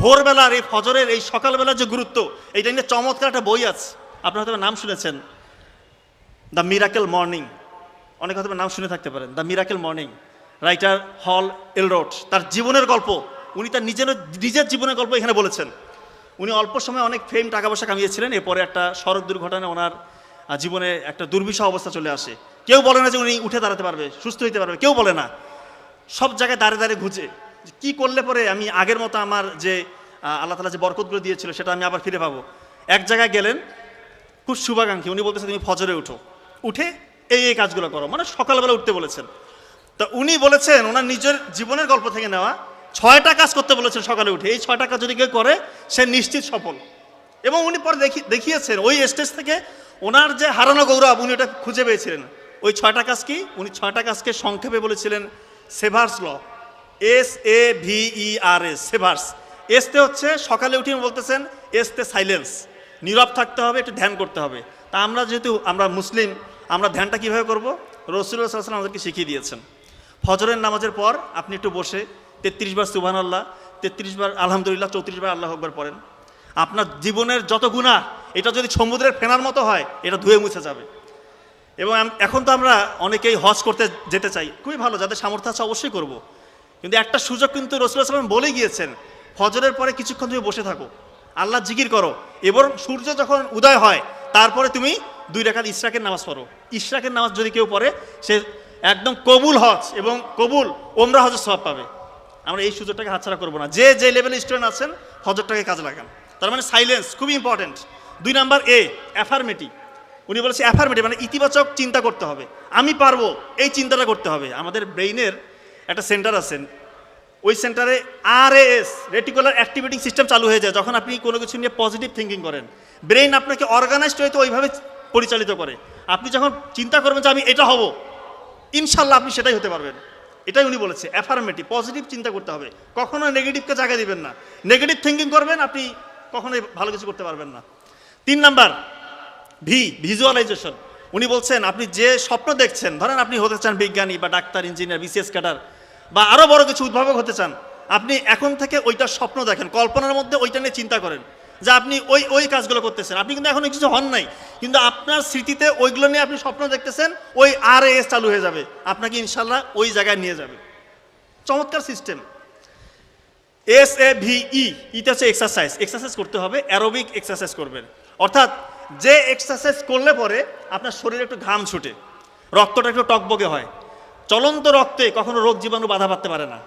ভোরবেলার এই ফজরের এই সকালবেলার যে গুরুত্ব, এইটা নিয়ে চমৎকার একটা বই আছে, আপনারা হয়তো নাম শুনেছেন, দ্য মিরাকেল মর্নিং। অনেকে হয়তো নাম শুনে থাকতে পারেন, দ্য মিরাকেল মর্নিং। রাইটার হল এলরোড, তার জীবনের গল্প, উনি তার নিজের জীবনের গল্প এখানে বলেছেন। উনি অল্প সময় অনেক ফেম, টাকা পয়সা কামিয়েছিলেন। এরপরে একটা সড়ক দুর্ঘটনায় ওনার জীবনে একটা দুর্বিষহ অবস্থা চলে আসে। কেউ বলে না যে উনি উঠে দাঁড়াতে পারবে, সুস্থ হইতে পারবে, কেউ বলে না। সব জায়গায় দাঁড়িয়ে দাঁড়িয়ে ঘুচে কি করলে পরে আমি আগের মতো আমার যে আল্লাহ তাআলা যে বরকতগুলো দিয়েছিল সেটা আমি আবার ফিরে পাবো। এক জায়গায় গেলেন, খুব শুভাকাঙ্ক্ষী, উনি বলতেছে তুমি ফজরে উঠো, উঠে এই কাজগুলো করো, মানে সকালবেলা উঠতে বলেছেন। তা উনি বলেছেন ওনার নিজের জীবনের গল্প থেকে নেওয়া 6টা কাজ করতে বলেছেন সকালে উঠে। এই 6টা কাজ যদি কেউ করে সে নিশ্চিত সফল। এবং উনি পরে দেখিয়েছেন ওই স্টেজ থেকে ওনার যে হারানো গৌরব, উনি ওটা খুঁজে পেয়েছিলেন। ওই 6টা কাজ কি? উনি 6টা কাজকে সংক্ষেপে বলেছিলেন সেভার্স ল, SAVERS, সেভার্স। এসতে হচ্ছে সকালে উঠে বলতেছেন, এসতে সাইলেন্স, নীরব থাকতে হবে, একটু ধ্যান করতে হবে। তা আমরা যেহেতু আমরা মুসলিম, আমরা ধ্যানটা কীভাবে করবো? রাসূলুল্লাহ সাল্লাল্লাহু আলাইহি ওয়াসাল্লাম আমাদেরকে শিখিয়ে দিয়েছেন। ফজরের নামাজের পর আপনি একটু বসে 33 বার সুবহানাল্লাহ, 33 বার আলহামদুলিল্লাহ, 34 বার আল্লাহু আকবার পড়েন। আপনার জীবনের যত গুনাহ, এটা যদি সমুদ্রের ফেনার মতো হয়, এটা ধুয়ে মুছে যাবে। এবং এখন তো আমরা অনেকেই হজ করতে যেতে চাই, খুবই ভালো, যাদের সামর্থ্য আছে অবশ্যই করব। কিন্তু একটা সুযোগ কিন্তু রাসূলুল্লাহ সাল্লাল্লাহু আলাইহি ওয়াসাল্লাম বলে গিয়েছেন, ফজরের পরে কিছুক্ষণ তুমি বসে থাকো, আল্লাহ জিকির করো, এবং সূর্য যখন উদয় হয় তারপরে তুমি 2 রাকাত ইশরাকের নামাজ পড়ো। ইশরাকের নামাজ যদি কেউ পড়ে সে একদম কবুল হজ এবং কবুল ওমরা হজের সওয়াব পাবে। আমরা এই সুযোগটাকে হাতছাড়া করবো না। যে যে লেভেলে স্টুডেন্ট আছেন ফজরটাকে কাজে লাগান। তার মানে সাইলেন্স খুবই ইম্পর্টেন্ট। 2 number affirmative. উনি বলেছে অ্যাফার্মেটিভ মানে ইতিবাচক চিন্তা করতে হবে, আমি পারবো, এই চিন্তাটা করতে হবে। আমাদের ব্রেইনের একটা সেন্টার আছে, ওই সেন্টারে RAS, রেটিকুলার অ্যাক্টিভেটিং সিস্টেম চালু হয়ে যায় যখন আপনি কোনো কিছু নিয়ে পজিটিভ থিঙ্কিং করেন। ব্রেইন আপনাকে অর্গানাইজড হয়তো ওইভাবে পরিচালিত করে। আপনি যখন চিন্তা করবেন যে আমি এটা হব, ইনশাল্লাহ আপনি সেটাই হতে পারবেন। এটাই উনি বলেছে, অ্যাফার্মেটিভ, পজিটিভ চিন্তা করতে হবে, কখনো নেগেটিভকে জায়গা দিবেন না। নেগেটিভ থিঙ্কিং করবেন, আপনি কখনোই ভালো কিছু করতে পারবেন না। 3 নাম্বার ভিজুয়ালাইজেশন। উনি বলছেন আপনি যে স্বপ্ন দেখছেন, ধরেন আপনি হতে চান বিজ্ঞানী বা ডাক্তার, ইঞ্জিনিয়ার, BCS ক্যাডার বা আরও বড় কিছু উদ্ভাবক হতে চান, আপনি এখন থেকে ওইটার স্বপ্ন দেখেন, কল্পনার মধ্যে ওইটা নিয়ে চিন্তা করেন যে আপনি ওই কাজগুলো করতেছেন। আপনি কিন্তু এখন কিছু হন নাই, কিন্তু আপনার স্মৃতিতে ওইগুলো নিয়ে আপনি স্বপ্ন দেখতেছেন, ওই RAS চালু হয়ে যাবে, আপনাকে ইনশাল্লাহ ওই জায়গায় নিয়ে যাবে। চমৎকার সিস্টেম। SAVE, এটা হচ্ছে এক্সারসাইজ করতে হবে, অ্যারোবিক এক্সারসাইজ করবেন। অর্থাৎ যে এক্সারসাইজ করলে পরে আপনার শরীরে একটু ঘাম ছুটে, রক্তটা একটু টকবগে হয়, চলন্ত রক্তে কখনো রোগ জীবাণু বাধা পারতে পারে না।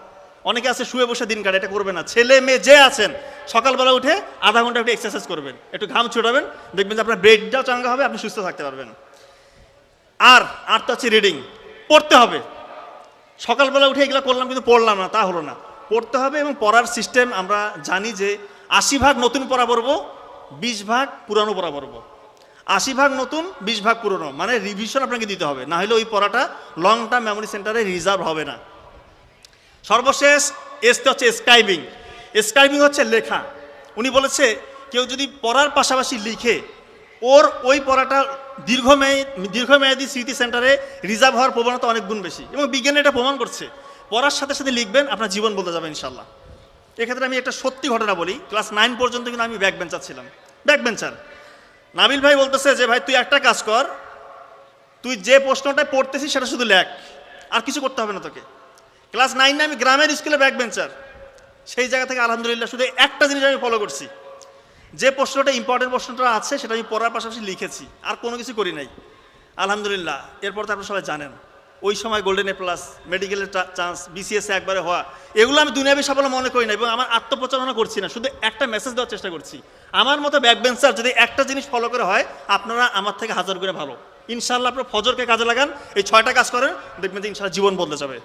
অনেকে আছে শুয়ে বসে দিন কাটে, এটা করবে না। ছেলে মেয়ে যে আছেন সকালবেলা উঠে আধা ঘন্টা একটু এক্সারসাইজ করবেন, একটু ঘাম ছুটাবেন, দেখবেন যে আপনার ব্রেনটাও চাঙ্গা হবে, আপনি সুস্থ থাকতে পারবেন। আর তো হচ্ছে রিডিং, পড়তে হবে। সকালবেলা উঠে এগুলো করলাম কিন্তু পড়লাম না, তা হলো না। পড়তে হবে, এবং পড়ার সিস্টেম আমরা জানি যে 80 ভাগ নতুন পড়া পড়বো, 20 ভাগ পুরানো পড়া পড়বো। 80 ভাগ নতুন, 20 ভাগ পুরনো, মানে রিভিশন আপনাকে দিতে হবে, না হলে ওই পড়াটা লং টার্ম মেমোরি সেন্টারে রিজার্ভ হবে না। সর্বশেষ এসতে হচ্ছে স্ক্রাইবিং। স্ক্রাইবিং হচ্ছে লেখা। উনি বলেছে কেউ যদি পড়ার পাশাপাশি লিখে, ওর ওই পড়াটা দীর্ঘমেয়াদী স্মৃতি সেন্টারে রিজার্ভ হওয়ার প্রবণতা অনেক গুণ বেশি, এবং বিজ্ঞানী এটা প্রমাণ করছে। পড়ার সাথে সাথে লিখবেন, আপনার জীবন বদলে যাবে ইনশাল্লাহ। এক্ষেত্রে আমি একটা সত্যি ঘটনা বলি। ক্লাস 9 পর্যন্ত কিন্তু আমি ব্যাক বেঞ্চার ছিলাম। Back bencher. নাবিল ভাই বলতেছে যে ভাই তুই একটা কাজ কর, তুই যে প্রশ্নটা পড়তেছিস সেটা শুধু লেখ, আর কিছু করতে হবে না তোকে। ক্লাস 9 আমি গ্রামের স্কুলে ব্যাক বেঞ্চার। সেই জায়গা থেকে আলহামদুলিল্লাহ শুধু একটা জিনিস আমি ফলো করছি, যে প্রশ্নটা ইম্পর্টেন্ট প্রশ্নটা আছে সেটা আমি পড়ার পাশাপাশি লিখেছি, আর কোনো কিছু করি নাই আলহামদুলিল্লাহ। এরপর তো আপনারা সবাই জানেন ওই সময় গোল্ডেন A+, মেডিকেলের চান্স, BCS একবারে হওয়া, এগুলো আমি দুনিয়াবি সাফল্য মনে করি না, এবং আমার আত্মপ্রচারণা করছি না, শুধু একটা মেসেজ দেওয়ার চেষ্টা করছি। আমার মতো ব্যাক বেঞ্চার যদি একটা জিনিস ফলো করে হয়, আপনারা আমার থেকে 1000 গুণে ভালো। ইনশাল্লাহ আপনারা ফজরকে কাজে লাগান, এই 6টা কাজ করেন, দেখবেন যে ইনশাল্লাহ জীবন বদলে যাবে।